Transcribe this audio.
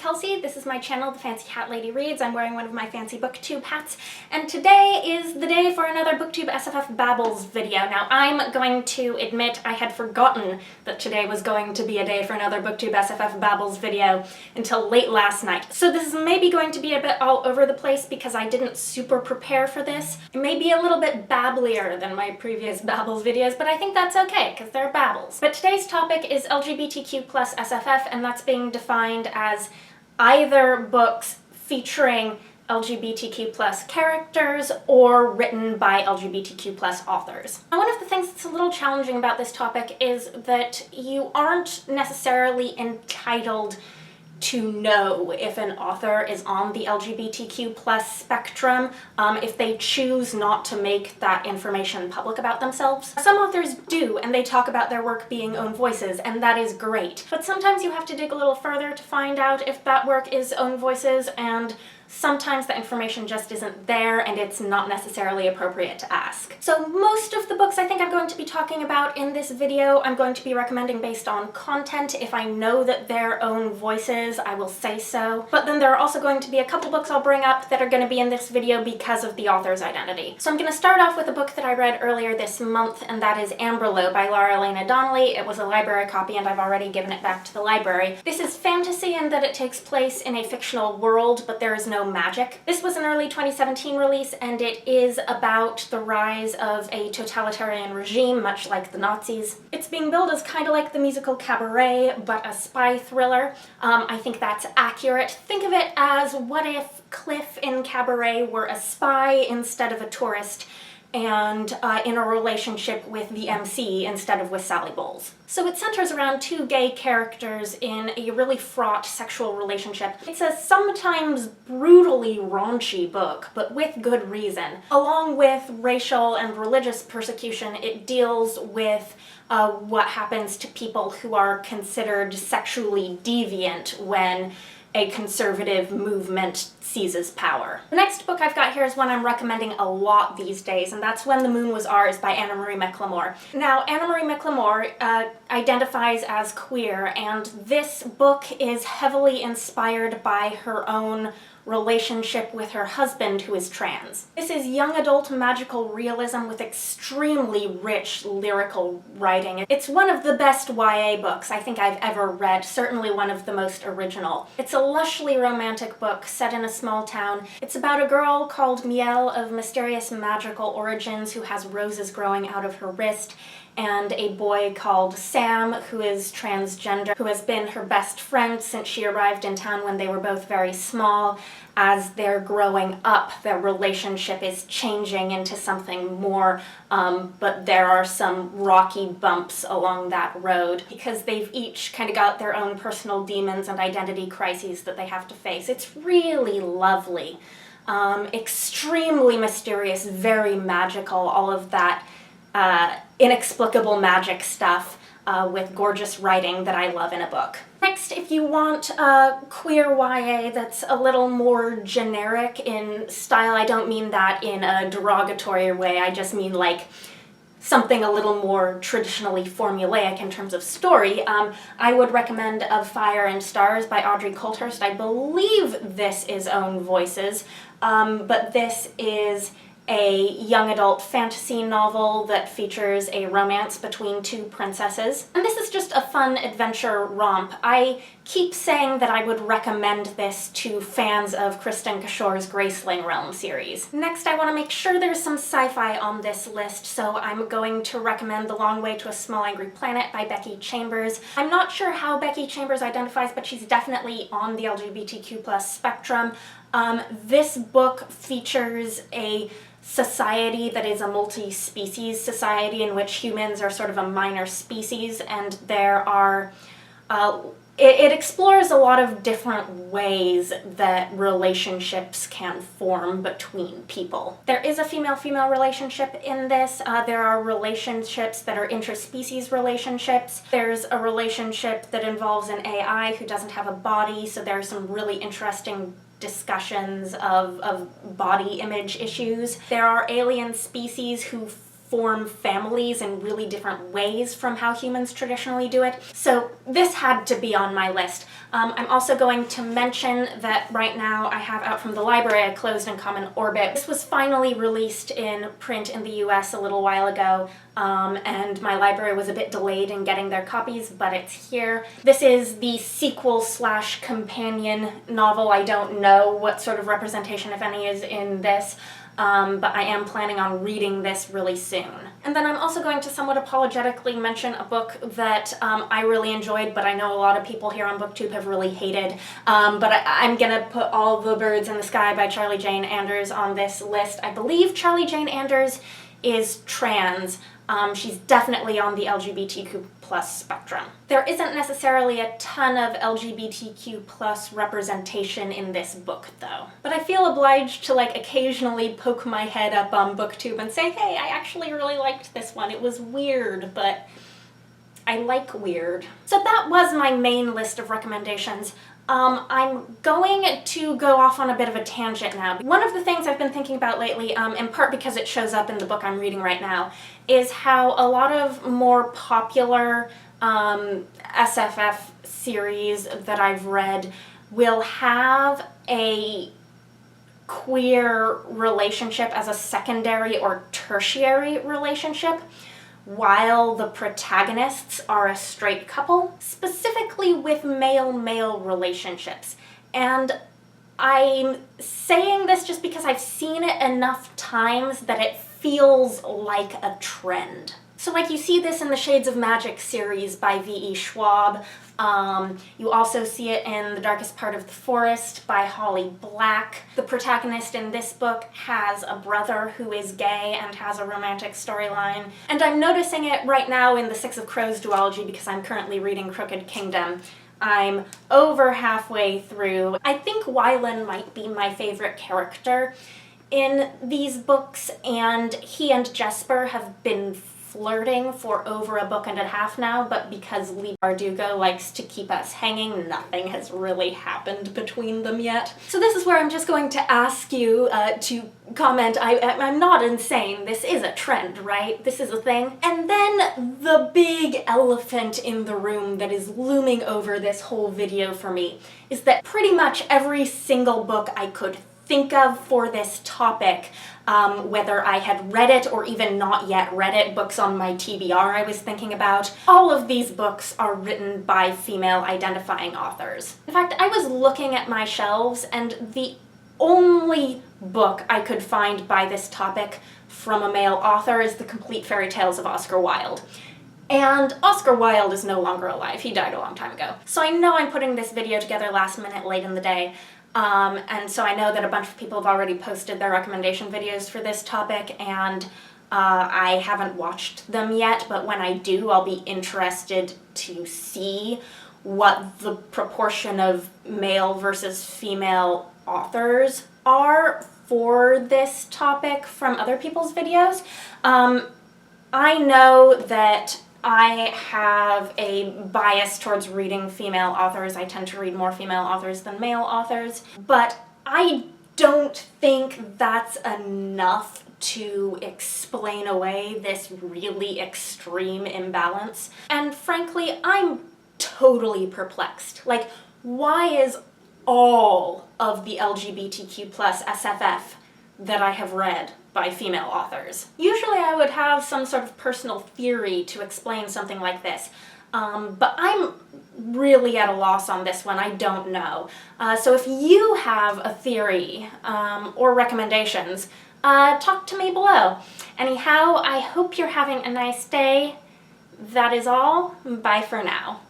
Kelsey. This is my channel, The Fancy Cat Lady Reads. I'm wearing one of my fancy booktube hats, and today is the day for another BooktubeSFF Babbles video. Now, I'm going to admit I had forgotten that today was going to be a day for another BooktubeSFF Babbles video until late last night. So this is maybe going to be a bit all over the place because I didn't super prepare for this. It may be a little bit babblier than my previous Babbles videos, but I think that's okay because they're Babbles. But today's topic is LGBTQ SFF, and that's being defined as either books featuring LGBTQ+ characters or written by LGBTQ+ authors. Now, one of the things that's a little challenging about this topic is that you aren't necessarily entitled to know if an author is on the LGBTQ+ spectrum if they choose not to make that information public about themselves. Some authors do, and they talk about their work being own voices, and that is great. But sometimes you have to dig a little further to find out if that work is own voices, and sometimes the information just isn't there and it's not necessarily appropriate to ask. So most of the books I think I'm going to be talking about in this video I'm going to be recommending based on content. If I know that they're own voices, I will say so. But then there are also going to be a couple books I'll bring up that are going to be in this video because of the author's identity. So I'm going to start off with a book that I read earlier this month, and that is Amberlough by Lara, Elena, Donnelly. It was a library copy and I've already given it back to the library. This is fantasy in that it takes place in a fictional world, but there is no magic. This was an early 2017 release, and it is about the rise of a totalitarian regime, much like the Nazis. It's being billed as kind of like the musical Cabaret, but a spy thriller. I think that's accurate. Think of it as what if Cliff in Cabaret were a spy instead of a tourist, and in a relationship with the MC instead of with Sally Bowles. So it centers around two gay characters in a really fraught sexual relationship. It's a sometimes brutally raunchy book, but with good reason. Along with racial and religious persecution, it deals with what happens to people who are considered sexually deviant when a conservative movement seizes power. The next book I've got here is one I'm recommending a lot these days, and that's When the Moon Was Ours by McLemore. Now, McLemore identifies as queer, and this book is heavily inspired by her own relationship with her husband, who is trans. This is young adult magical realism with extremely rich lyrical writing. It's one of the best YA books I think I've ever read, certainly one of the most original. It's a lushly romantic book set in a small town. It's about a girl called Miel of mysterious magical origins who has roses growing out of her wrist, and a boy called Sam, who is transgender, who has been her best friend since she arrived in town when they were both very small. As they're growing up, their relationship is changing into something more, but there are some rocky bumps along that road because they've each kind of got their own personal demons and identity crises that they have to face. It's really lovely, extremely mysterious, very magical, all of that inexplicable magic stuff with gorgeous writing that I love in a book. Next, if you want queer YA that's a little more generic in style, I don't mean that in a derogatory way, I just mean like something a little more traditionally formulaic in terms of story, I would recommend Of Fire and Stars by Audrey Coulthurst. I believe this is own voices, but this is a young adult fantasy novel that features a romance between two princesses. And this is just a fun adventure romp. I keep saying that I would recommend this to fans of Kristen Cashore's Graceling Realm series. Next, I want to make sure there's some sci-fi on this list, so I'm going to recommend The Long Way to a Small Angry Planet by Becky Chambers. I'm not sure how Becky Chambers identifies, but she's definitely on the LGBTQ+ spectrum. This book features a society that is a multi-species society in which humans are sort of a minor species, and there are it explores a lot of different ways that relationships can form between people. There is a female-female relationship in this. There are relationships that are interspecies relationships. There's a relationship that involves an AI who doesn't have a body, so there are some really interesting discussions of body image issues. There are alien species who form families in really different ways from how humans traditionally do it. So this had to be on my list. I'm also going to mention that right now I have out from the library A Closed and Common Orbit. This was finally released in print in the US a little while ago, and my library was a bit delayed in getting their copies, but it's here. This is the sequel slash companion novel. I don't know what sort of representation, if any, is in this. But I am planning on reading this really soon. And then I'm also going to somewhat apologetically mention a book that I really enjoyed, but I know a lot of people here on BookTube have really hated. But I'm gonna put All the Birds in the Sky by Charlie Jane Anders on this list. I believe Charlie Jane Anders is trans. She's definitely on the LGBTQ plus spectrum. There isn't necessarily a ton of LGBTQ plus representation in this book though. But I feel obliged to like occasionally poke my head up on BookTube and say, hey, I actually really liked this one. It was weird, but I like weird. So that was my main list of recommendations. I'm going to go off on a bit of a tangent now. One of the things I've been thinking about lately, in part because it shows up in the book I'm reading right now, is how a lot of more popular SFF series that I've read will have a queer relationship as a secondary or tertiary relationship, while the protagonists are a straight couple, specifically with male-male relationships. And I'm saying this just because I've seen it enough times that it feels like a trend. So like you see this in the Shades of Magic series by V.E. Schwab. You also see it in The Darkest Part of the Forest by Holly Black. The protagonist in this book has a brother who is gay and has a romantic storyline. And I'm noticing it right now in the Six of Crows duology because I'm currently reading Crooked Kingdom. I'm over halfway through. I think Wylan might be my favorite character in these books, and he and Jesper have been flirting for over a book and a half now, but because Lee Bardugo likes to keep us hanging, nothing has really happened between them yet. So this is where I'm just going to ask you to comment. I'm not insane. This is a trend, right? This is a thing. And then the big elephant in the room that is looming over this whole video for me is that pretty much every single book I could think of for this topic, whether I had read it or even not yet read it, books on my TBR I was thinking about, all of these books are written by female identifying authors. In fact, I was looking at my shelves and the only book I could find by this topic from a male author is The Complete Fairy Tales of Oscar Wilde. And Oscar Wilde is no longer alive. He died a long time ago. So I know I'm putting this video together last minute, late in the day, and so I know that a bunch of people have already posted their recommendation videos for this topic, and I haven't watched them yet, but when I do, I'll be interested to see what the proportion of male versus female authors are for this topic from other people's videos. I know that I have a bias towards reading female authors. I tend to read more female authors than male authors, but I don't think that's enough to explain away this really extreme imbalance. And frankly, I'm totally perplexed. Like, why is all of the LGBTQ plus SFF that I have read by female authors? Usually I would have some sort of personal theory to explain something like this, but I'm really at a loss on this one. I don't know. So if you have a theory or recommendations, talk to me below. Anyhow, I hope you're having a nice day. That is all. Bye for now.